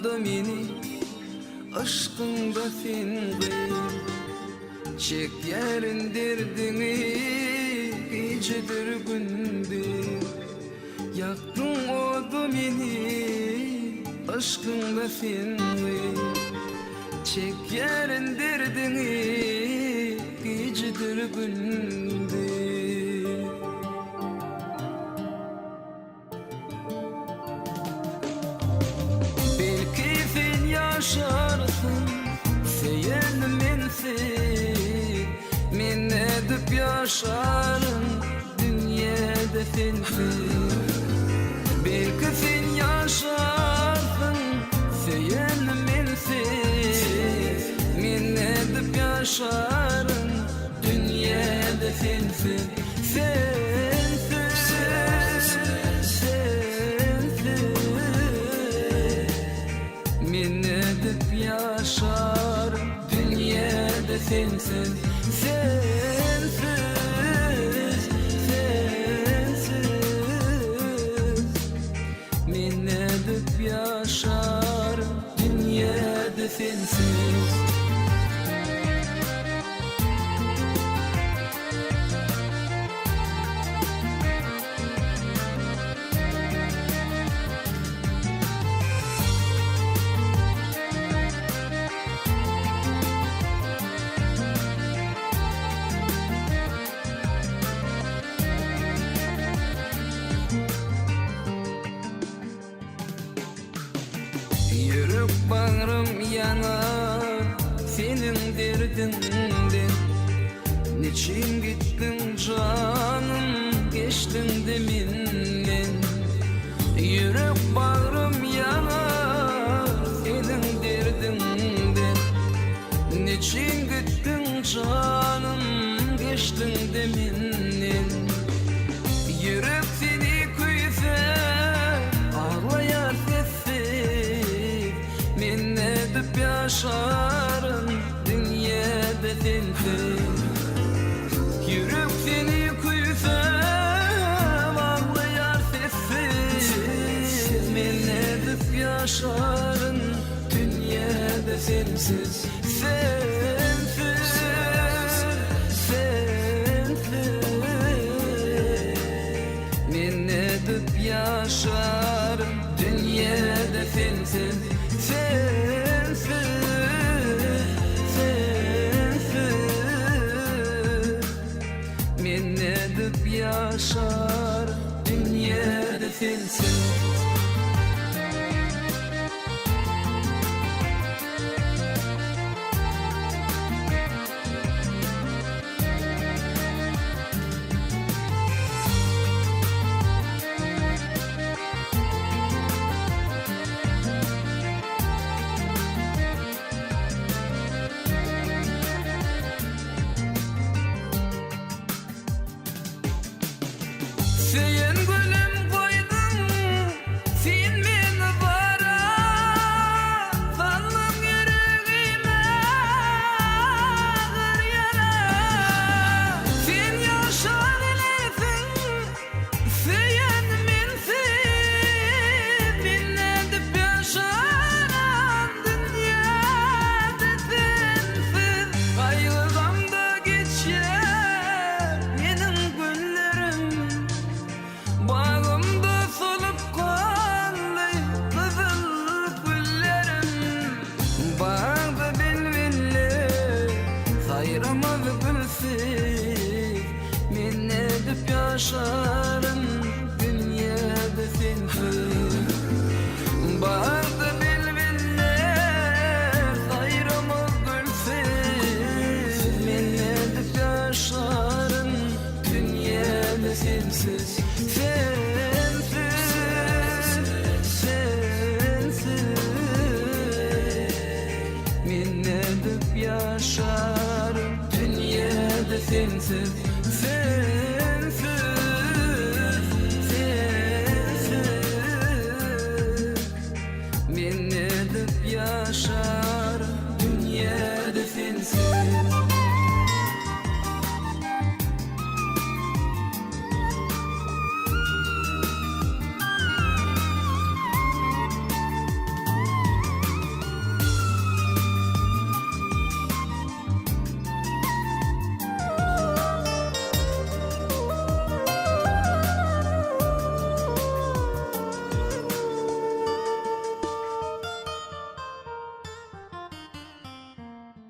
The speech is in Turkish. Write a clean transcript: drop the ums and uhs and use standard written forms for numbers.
odu meni aşkında fingi çek yerindirdini gecedir gündür yaktın odu meni aşkında fingi çek yerindirdini gecedir gündür. Yaşarsın seyen mensin min edip yaşarım dünyada sensin belki sen yaşarsın seyen mensin min edip yaşarım dünyada sensin yaşarım dünyada sensiz, sensiz, sensiz. Min edip yaşarım dünyada sensiz. Yürüp bağrım yanar senin derdinden niçin gittin canım geçtin deminden Yürüp bağrım yanar senin derdinden niçin gittin canım geçtin deminden Yürüp seni kuysa ağlayar yaşarım dünyada sensiz Yürüp seni kuysam ağlayar sessiz Men edip yaşarım dünyada sensiz Sensiz, sensiz Men edip yaşarım dünyada sensiz yaşar dünyada sensiz Seyen gülüm koydum sen beni bara Sallım yüreğime ağır yara Sen yaşayabilirsin seyen mensin Ben edip yaşanan dünyada sensiz Ayrılığımda geçer benim günlerim Bağımda solup kaldı kızıl güllerim Bağda bilbilli sayramaz gülsüz Men edip yaşarım dünyada sensiz Bağda bilbilli sayramaz gülsüz Men edip yaşarım dünyada sensiz yaşarım dünyada sensiz Sensiz, sensiz Men edip yaşarım